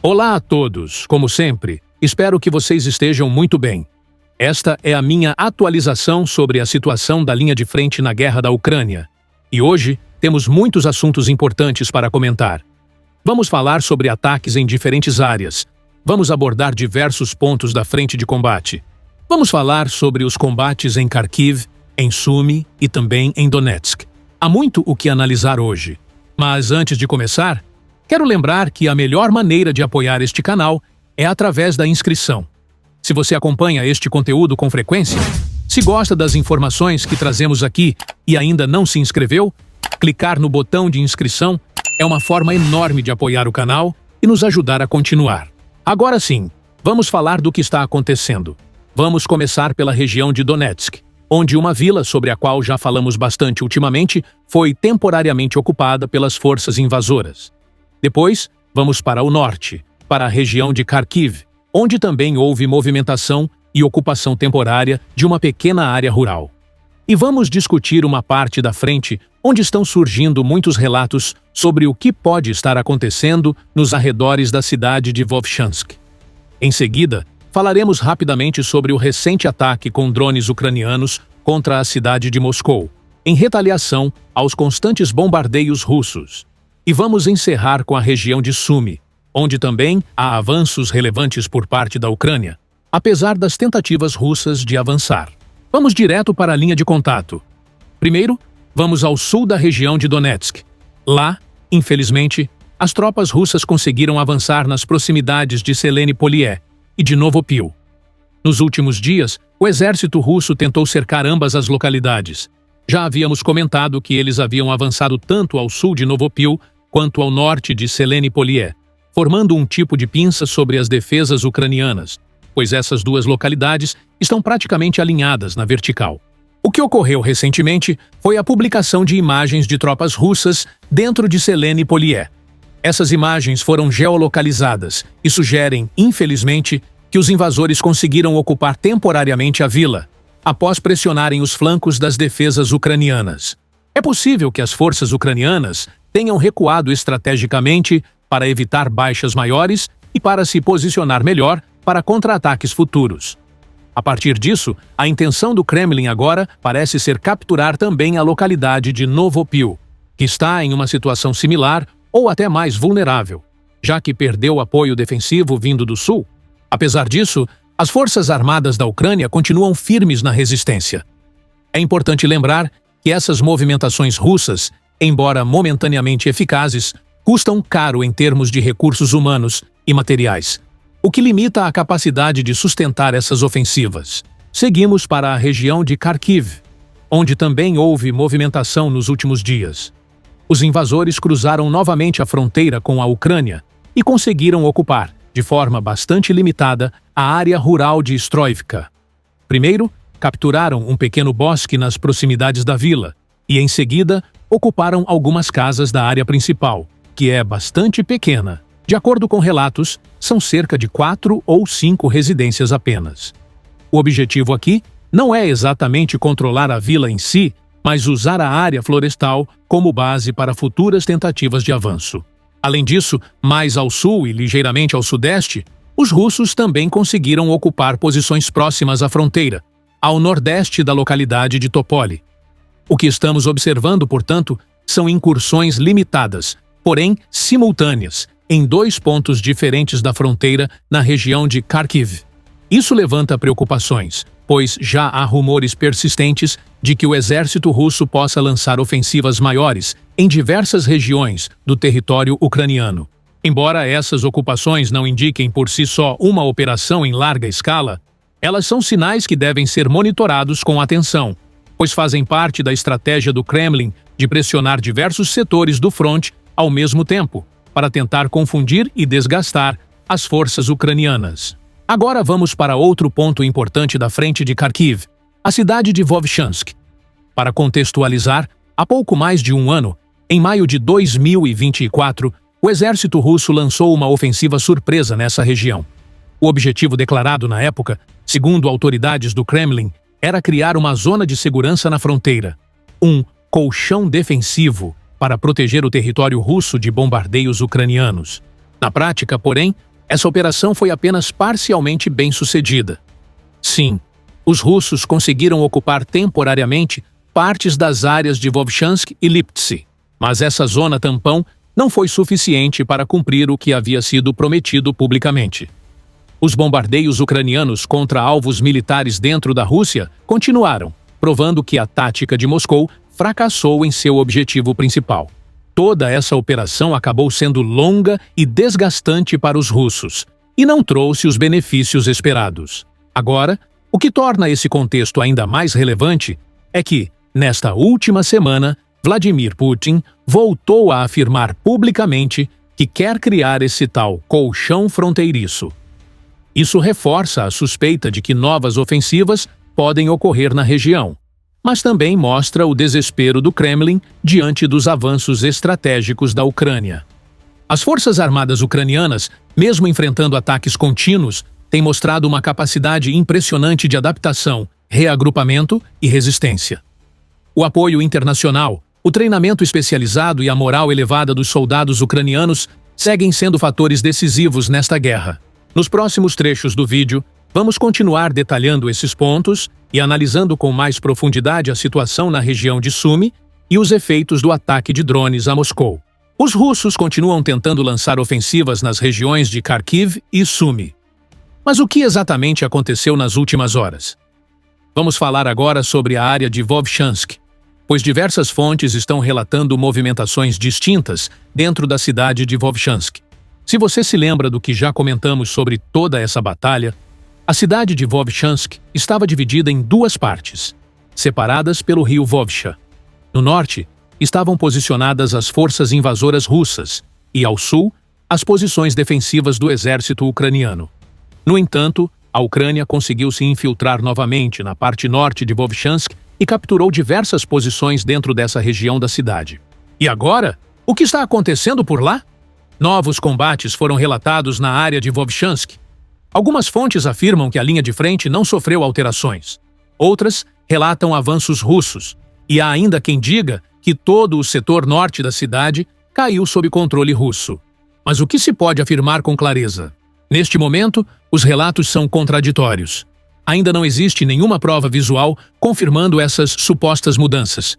Olá a todos, como sempre, espero que vocês estejam muito bem. Esta é a minha atualização sobre a situação da linha de frente na guerra da Ucrânia. E hoje temos muitos assuntos importantes para comentar. Vamos falar sobre ataques em diferentes áreas. Vamos abordar diversos pontos da frente de combate. Vamos falar sobre os combates em Kharkiv, em Sumy e também em Donetsk. Há muito o que analisar hoje. Mas antes de começar, quero lembrar que a melhor maneira de apoiar este canal é através da inscrição. Se você acompanha este conteúdo com frequência, se gosta das informações que trazemos aqui e ainda não se inscreveu, clicar no botão de inscrição é uma forma enorme de apoiar o canal e nos ajudar a continuar. Agora sim, vamos falar do que está acontecendo. Vamos começar pela região de Donetsk, onde uma vila sobre a qual já falamos bastante ultimamente foi temporariamente ocupada pelas forças invasoras. Depois, vamos para o norte, para a região de Kharkiv, onde também houve movimentação e ocupação temporária de uma pequena área rural. E vamos discutir uma parte da frente onde estão surgindo muitos relatos sobre o que pode estar acontecendo nos arredores da cidade de Vovchansk. Em seguida, falaremos rapidamente sobre o recente ataque com drones ucranianos contra a cidade de Moscou, em retaliação aos constantes bombardeios russos. E vamos encerrar com a região de Sumy, onde também há avanços relevantes por parte da Ucrânia, apesar das tentativas russas de avançar. Vamos direto para a linha de contato. Primeiro, vamos ao sul da região de Donetsk. Lá, infelizmente, as tropas russas conseguiram avançar nas proximidades de Selene-Polié e de Novopil. Nos últimos dias, o exército russo tentou cercar ambas as localidades. Já havíamos comentado que eles haviam avançado tanto ao sul de Novopil quanto ao norte de Selene-Polié, formando um tipo de pinça sobre as defesas ucranianas, pois essas duas localidades estão praticamente alinhadas na vertical. O que ocorreu recentemente foi a publicação de imagens de tropas russas dentro de Selene-Polié. Essas imagens foram geolocalizadas e sugerem, infelizmente, que os invasores conseguiram ocupar temporariamente a vila, após pressionarem os flancos das defesas ucranianas. É possível que as forças ucranianas tenham recuado estrategicamente para evitar baixas maiores e para se posicionar melhor para contra-ataques futuros. A partir disso, a intenção do Kremlin agora parece ser capturar também a localidade de Novopil, que está em uma situação similar ou até mais vulnerável, já que perdeu apoio defensivo vindo do sul. Apesar disso, as forças armadas da Ucrânia continuam firmes na resistência. É importante lembrar que essas movimentações russas, embora momentaneamente eficazes, custam caro em termos de recursos humanos e materiais, o que limita a capacidade de sustentar essas ofensivas. Seguimos para a região de Kharkiv, onde também houve movimentação nos últimos dias. Os invasores cruzaram novamente a fronteira com a Ucrânia e conseguiram ocupar, de forma bastante limitada, a área rural de Stroivka. Primeiro, capturaram um pequeno bosque nas proximidades da vila e, em seguida, ocuparam algumas casas da área principal, que é bastante pequena. De acordo com relatos, são cerca de 4 ou 5 residências apenas. O objetivo aqui não é exatamente controlar a vila em si, mas usar a área florestal como base para futuras tentativas de avanço. Além disso, mais ao sul e ligeiramente ao sudeste, os russos também conseguiram ocupar posições próximas à fronteira, ao nordeste da localidade de Topoli. O que estamos observando, portanto, são incursões limitadas, porém simultâneas, em 2 pontos diferentes da fronteira na região de Kharkiv. Isso levanta preocupações, pois já há rumores persistentes de que o exército russo possa lançar ofensivas maiores em diversas regiões do território ucraniano. Embora essas ocupações não indiquem por si só uma operação em larga escala, elas são sinais que devem ser monitorados com atenção, pois fazem parte da estratégia do Kremlin de pressionar diversos setores do fronte ao mesmo tempo, para tentar confundir e desgastar as forças ucranianas. Agora vamos para outro ponto importante da frente de Kharkiv, a cidade de Vovchansk. Para contextualizar, há pouco mais de um ano, em maio de 2024, o exército russo lançou uma ofensiva surpresa nessa região. O objetivo declarado na época, segundo autoridades do Kremlin, era criar uma zona de segurança na fronteira, um colchão defensivo para proteger o território russo de bombardeios ucranianos. Na prática, porém, essa operação foi apenas parcialmente bem-sucedida. Sim, os russos conseguiram ocupar temporariamente partes das áreas de Vovchansk e Liptsi, mas essa zona tampão não foi suficiente para cumprir o que havia sido prometido publicamente. Os bombardeios ucranianos contra alvos militares dentro da Rússia continuaram, provando que a tática de Moscou fracassou em seu objetivo principal. Toda essa operação acabou sendo longa e desgastante para os russos, e não trouxe os benefícios esperados. Agora, o que torna esse contexto ainda mais relevante é que, nesta última semana, Vladimir Putin voltou a afirmar publicamente que quer criar esse tal colchão fronteiriço. Isso reforça a suspeita de que novas ofensivas podem ocorrer na região, mas também mostra o desespero do Kremlin diante dos avanços estratégicos da Ucrânia. As forças armadas ucranianas, mesmo enfrentando ataques contínuos, têm mostrado uma capacidade impressionante de adaptação, reagrupamento e resistência. O apoio internacional, o treinamento especializado e a moral elevada dos soldados ucranianos seguem sendo fatores decisivos nesta guerra. Nos próximos trechos do vídeo, vamos continuar detalhando esses pontos e analisando com mais profundidade a situação na região de Sumy e os efeitos do ataque de drones a Moscou. Os russos continuam tentando lançar ofensivas nas regiões de Kharkiv e Sumy. Mas o que exatamente aconteceu nas últimas horas? Vamos falar agora sobre a área de Vovchansk, pois diversas fontes estão relatando movimentações distintas dentro da cidade de Vovchansk. Se você se lembra do que já comentamos sobre toda essa batalha, a cidade de Vovchansk estava dividida em duas partes, separadas pelo rio Vovcha. No norte, estavam posicionadas as forças invasoras russas e, ao sul, as posições defensivas do exército ucraniano. No entanto, a Ucrânia conseguiu se infiltrar novamente na parte norte de Vovchansk e capturou diversas posições dentro dessa região da cidade. E agora, o que está acontecendo por lá? Novos combates foram relatados na área de Vovchansk. Algumas fontes afirmam que a linha de frente não sofreu alterações. Outras relatam avanços russos. E há ainda quem diga que todo o setor norte da cidade caiu sob controle russo. Mas o que se pode afirmar com clareza? Neste momento, os relatos são contraditórios. Ainda não existe nenhuma prova visual confirmando essas supostas mudanças.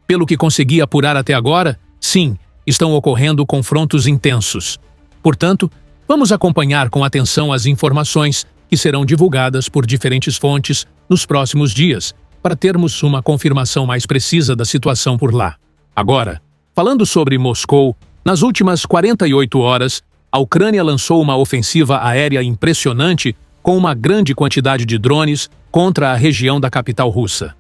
Pelo que consegui apurar até agora, sim, estão ocorrendo confrontos intensos. Portanto, vamos acompanhar com atenção as informações que serão divulgadas por diferentes fontes nos próximos dias, para termos uma confirmação mais precisa da situação por lá. Agora, falando sobre Moscou, nas últimas 48 horas, a Ucrânia lançou uma ofensiva aérea impressionante com uma grande quantidade de drones contra a região da capital russa.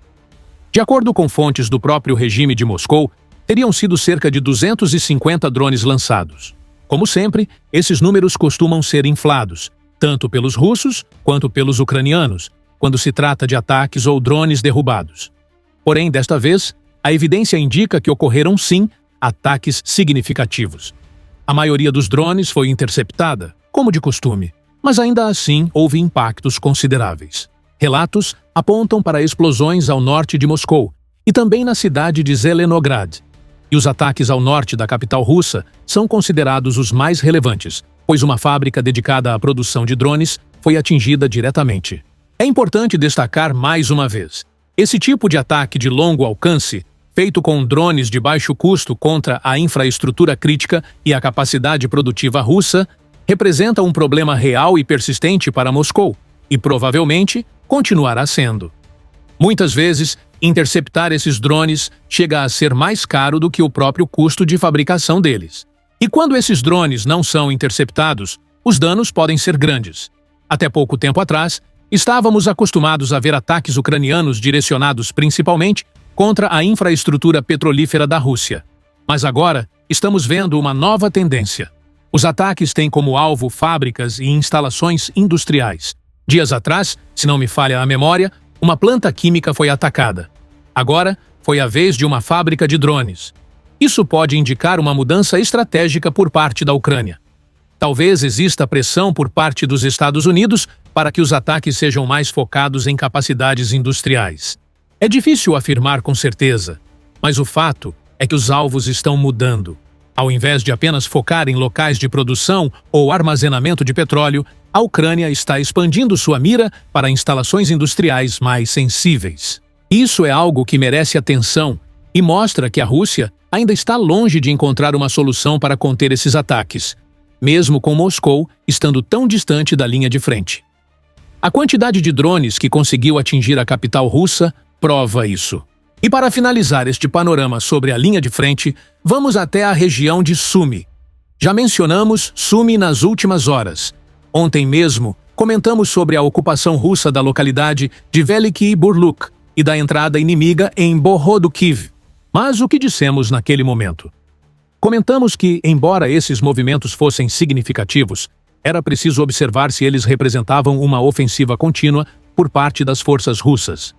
De acordo com fontes do próprio regime de Moscou, teriam sido cerca de 250 drones lançados. Como sempre, esses números costumam ser inflados, tanto pelos russos quanto pelos ucranianos, quando se trata de ataques ou drones derrubados. Porém, desta vez, a evidência indica que ocorreram sim ataques significativos. A maioria dos drones foi interceptada, como de costume, mas ainda assim houve impactos consideráveis. Relatos apontam para explosões ao norte de Moscou e também na cidade de Zelenograd. E os ataques ao norte da capital russa são considerados os mais relevantes, pois uma fábrica dedicada à produção de drones foi atingida diretamente. É importante destacar mais uma vez: esse tipo de ataque de longo alcance, feito com drones de baixo custo contra a infraestrutura crítica e a capacidade produtiva russa, representa um problema real e persistente para Moscou, e provavelmente continuará sendo. Muitas vezes, interceptar esses drones chega a ser mais caro do que o próprio custo de fabricação deles. E quando esses drones não são interceptados, os danos podem ser grandes. Até pouco tempo atrás, estávamos acostumados a ver ataques ucranianos direcionados principalmente contra a infraestrutura petrolífera da Rússia. Mas agora, estamos vendo uma nova tendência. Os ataques têm como alvo fábricas e instalações industriais. Dias atrás, se não me falha a memória, uma planta química foi atacada. Agora, foi a vez de uma fábrica de drones. Isso pode indicar uma mudança estratégica por parte da Ucrânia. Talvez exista pressão por parte dos Estados Unidos para que os ataques sejam mais focados em capacidades industriais. É difícil afirmar com certeza, mas o fato é que os alvos estão mudando. Ao invés de apenas focar em locais de produção ou armazenamento de petróleo, a Ucrânia está expandindo sua mira para instalações industriais mais sensíveis. Isso é algo que merece atenção e mostra que a Rússia ainda está longe de encontrar uma solução para conter esses ataques, mesmo com Moscou estando tão distante da linha de frente. A quantidade de drones que conseguiu atingir a capital russa prova isso. E para finalizar este panorama sobre a linha de frente, vamos até a região de Sumy. Já mencionamos Sumy nas últimas horas. Ontem mesmo, comentamos sobre a ocupação russa da localidade de Veliki Burluk e da entrada inimiga em Bohodukhiv. Mas o que dissemos naquele momento? Comentamos que, embora esses movimentos fossem significativos, era preciso observar se eles representavam uma ofensiva contínua por parte das forças russas.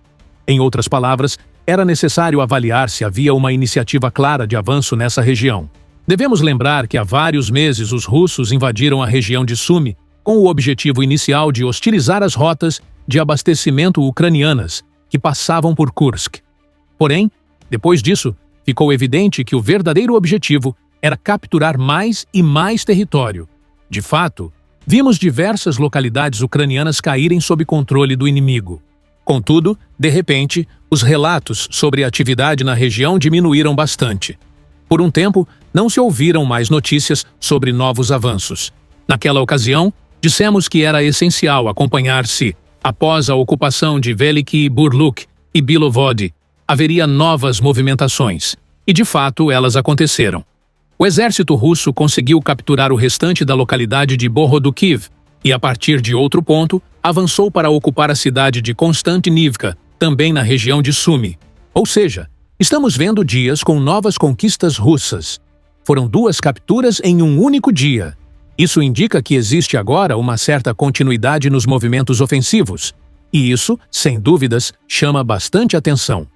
Em outras palavras, era necessário avaliar se havia uma iniciativa clara de avanço nessa região. Devemos lembrar que há vários meses os russos invadiram a região de Sumy com o objetivo inicial de hostilizar as rotas de abastecimento ucranianas que passavam por Kursk. Porém, depois disso, ficou evidente que o verdadeiro objetivo era capturar mais e mais território. De fato, vimos diversas localidades ucranianas caírem sob controle do inimigo. Contudo, de repente, os relatos sobre a atividade na região diminuíram bastante. Por um tempo, não se ouviram mais notícias sobre novos avanços. Naquela ocasião, dissemos que era essencial acompanhar se, após a ocupação de Veliki Burluk e Bilovod, haveria novas movimentações. E de fato, elas aconteceram. O exército russo conseguiu capturar o restante da localidade de Bohodukhiv e, a partir de outro ponto, avançou para ocupar a cidade de Konstantinivka, também na região de Sumy. Ou seja, estamos vendo dias com novas conquistas russas. Foram 2 capturas em um único dia. Isso indica que existe agora uma certa continuidade nos movimentos ofensivos. E isso, sem dúvidas, chama bastante atenção.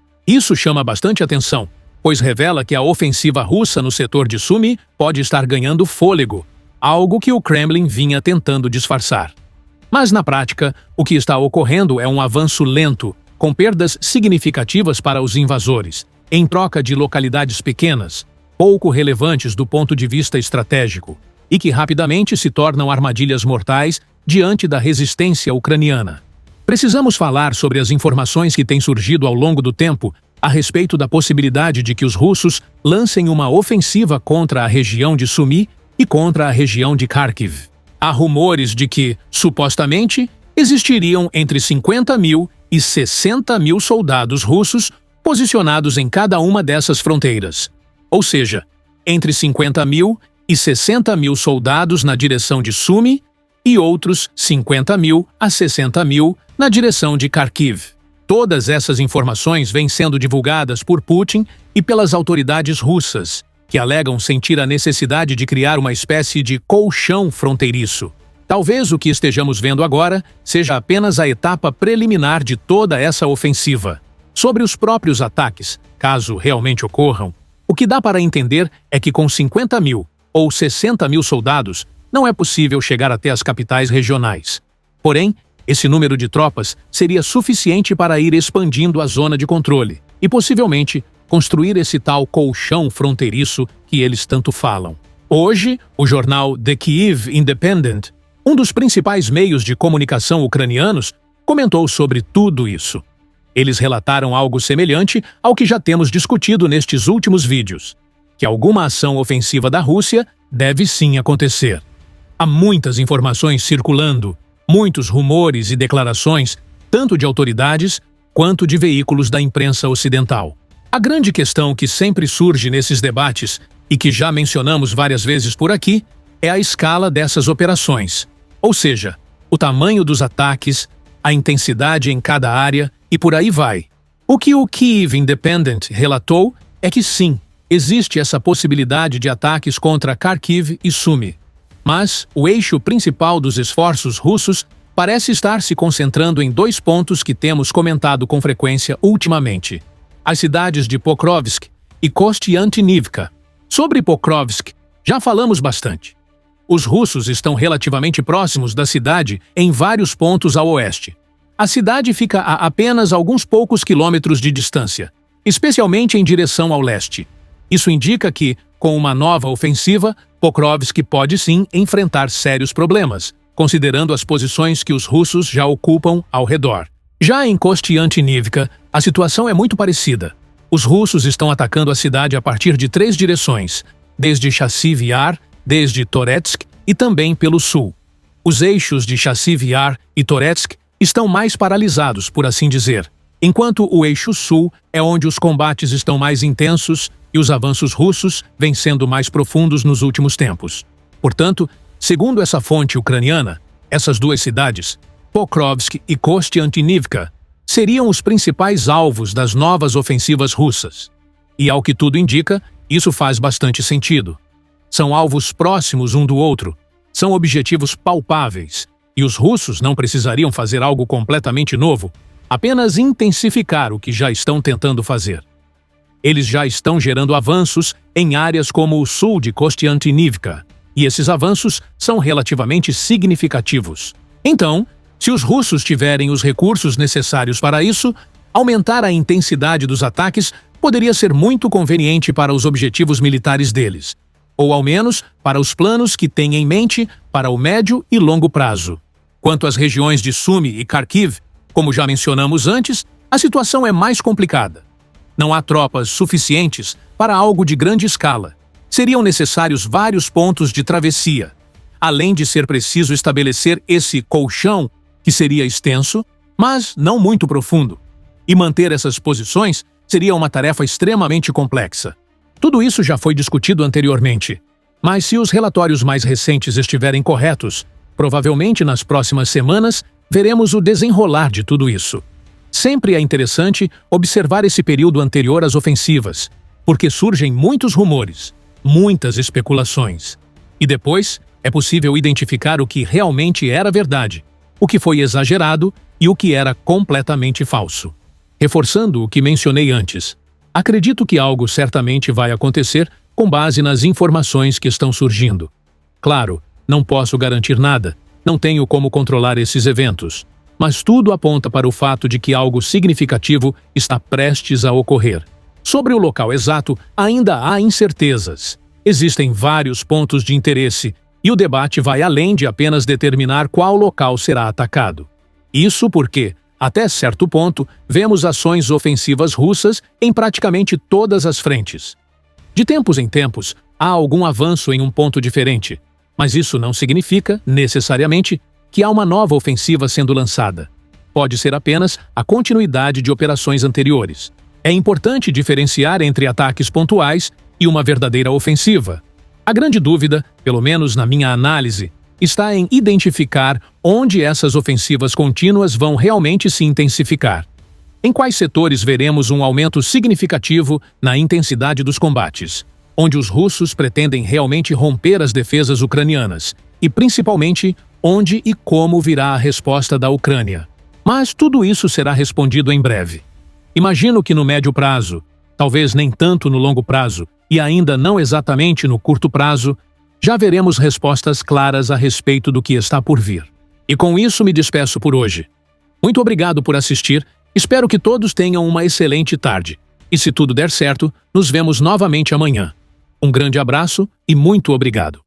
Pois revela que a ofensiva russa no setor de Sumy pode estar ganhando fôlego, algo que o Kremlin vinha tentando disfarçar. Mas na prática, o que está ocorrendo é um avanço lento, com perdas significativas para os invasores, em troca de localidades pequenas, pouco relevantes do ponto de vista estratégico, e que rapidamente se tornam armadilhas mortais diante da resistência ucraniana. Precisamos falar sobre as informações que têm surgido ao longo do tempo a respeito da possibilidade de que os russos lancem uma ofensiva contra a região de Sumy e contra a região de Kharkiv. Há rumores de que, supostamente, existiriam entre 50 mil e 60 mil soldados russos posicionados em cada uma dessas fronteiras. Ou seja, entre 50 mil e 60 mil soldados na direção de Sumy e outros 50 mil a 60 mil na direção de Kharkiv. Todas essas informações vêm sendo divulgadas por Putin e pelas autoridades russas, que alegam sentir a necessidade de criar uma espécie de colchão fronteiriço. Talvez o que estejamos vendo agora seja apenas a etapa preliminar de toda essa ofensiva. Sobre os próprios ataques, caso realmente ocorram, o que dá para entender é que com 50 mil ou 60 mil soldados não é possível chegar até as capitais regionais. Porém, esse número de tropas seria suficiente para ir expandindo a zona de controle e, possivelmente, construir esse tal colchão fronteiriço que eles tanto falam. Hoje, o jornal The Kyiv Independent, um dos principais meios de comunicação ucranianos, comentou sobre tudo isso. Eles relataram algo semelhante ao que já temos discutido nestes últimos vídeos, que alguma ação ofensiva da Rússia deve sim acontecer. Há muitas informações circulando, muitos rumores e declarações, tanto de autoridades quanto de veículos da imprensa ocidental. A grande questão que sempre surge nesses debates, e que já mencionamos várias vezes por aqui, é a escala dessas operações, ou seja, o tamanho dos ataques, a intensidade em cada área e por aí vai. O que o Kyiv Independent relatou é que sim, existe essa possibilidade de ataques contra Kharkiv e Sumy. Mas o eixo principal dos esforços russos parece estar se concentrando em 2 pontos que temos comentado com frequência ultimamente: as cidades de Pokrovsk e Kostiantynivka. Sobre Pokrovsk, já falamos bastante. Os russos estão relativamente próximos da cidade em vários pontos ao oeste. A cidade fica a apenas alguns poucos quilômetros de distância, especialmente em direção ao leste. Isso indica que, com uma nova ofensiva, Pokrovsk pode sim enfrentar sérios problemas, considerando as posições que os russos já ocupam ao redor. Já em Kostiantynivka, a situação é muito parecida. Os russos estão atacando a cidade a partir de 3 direções, desde Chassiv Yar, desde Toretsk e também pelo sul. Os eixos de Chassiv Yar e Toretsk estão mais paralisados, por assim dizer, enquanto o eixo sul é onde os combates estão mais intensos e os avanços russos vêm sendo mais profundos nos últimos tempos. Portanto, segundo essa fonte ucraniana, essas duas cidades, Pokrovsk e Kostiantynivka, seriam os principais alvos das novas ofensivas russas. E ao que tudo indica, isso faz bastante sentido. São alvos próximos um do outro, são objetivos palpáveis, e os russos não precisariam fazer algo completamente novo, apenas intensificar o que já estão tentando fazer. Eles já estão gerando avanços em áreas como o sul de Kostiantynivka, e esses avanços são relativamente significativos. Então, se os russos tiverem os recursos necessários para isso, aumentar a intensidade dos ataques poderia ser muito conveniente para os objetivos militares deles, ou ao menos para os planos que têm em mente para o médio e longo prazo. Quanto às regiões de Sumy e Kharkiv, como já mencionamos antes, a situação é mais complicada. Não há tropas suficientes para algo de grande escala. Seriam necessários vários pontos de travessia, além de ser preciso estabelecer esse colchão, que seria extenso, mas não muito profundo. E manter essas posições seria uma tarefa extremamente complexa. Tudo isso já foi discutido anteriormente, mas se os relatórios mais recentes estiverem corretos, provavelmente nas próximas semanas veremos o desenrolar de tudo isso. Sempre é interessante observar esse período anterior às ofensivas, porque surgem muitos rumores, muitas especulações. E depois é possível identificar o que realmente era verdade, o que foi exagerado e o que era completamente falso. Reforçando o que mencionei antes, acredito que algo certamente vai acontecer com base nas informações que estão surgindo. Claro, não posso garantir nada, não tenho como controlar esses eventos, mas tudo aponta para o fato de que algo significativo está prestes a ocorrer. Sobre o local exato, ainda há incertezas. Existem vários pontos de interesse, e o debate vai além de apenas determinar qual local será atacado. Isso porque, até certo ponto, vemos ações ofensivas russas em praticamente todas as frentes. De tempos em tempos, há algum avanço em um ponto diferente, mas isso não significa, necessariamente, que há uma nova ofensiva sendo lançada. Pode ser apenas a continuidade de operações anteriores. É importante diferenciar entre ataques pontuais e uma verdadeira ofensiva. A grande dúvida, pelo menos na minha análise, está em identificar onde essas ofensivas contínuas vão realmente se intensificar. Em quais setores veremos um aumento significativo na intensidade dos combates, onde os russos pretendem realmente romper as defesas ucranianas, e principalmente onde e como virá a resposta da Ucrânia. Mas tudo isso será respondido em breve. Imagino que no médio prazo, talvez nem tanto no longo prazo, e ainda não exatamente no curto prazo, já veremos respostas claras a respeito do que está por vir. E com isso me despeço por hoje. Muito obrigado por assistir, espero que todos tenham uma excelente tarde. E se tudo der certo, nos vemos novamente amanhã. Um grande abraço e muito obrigado.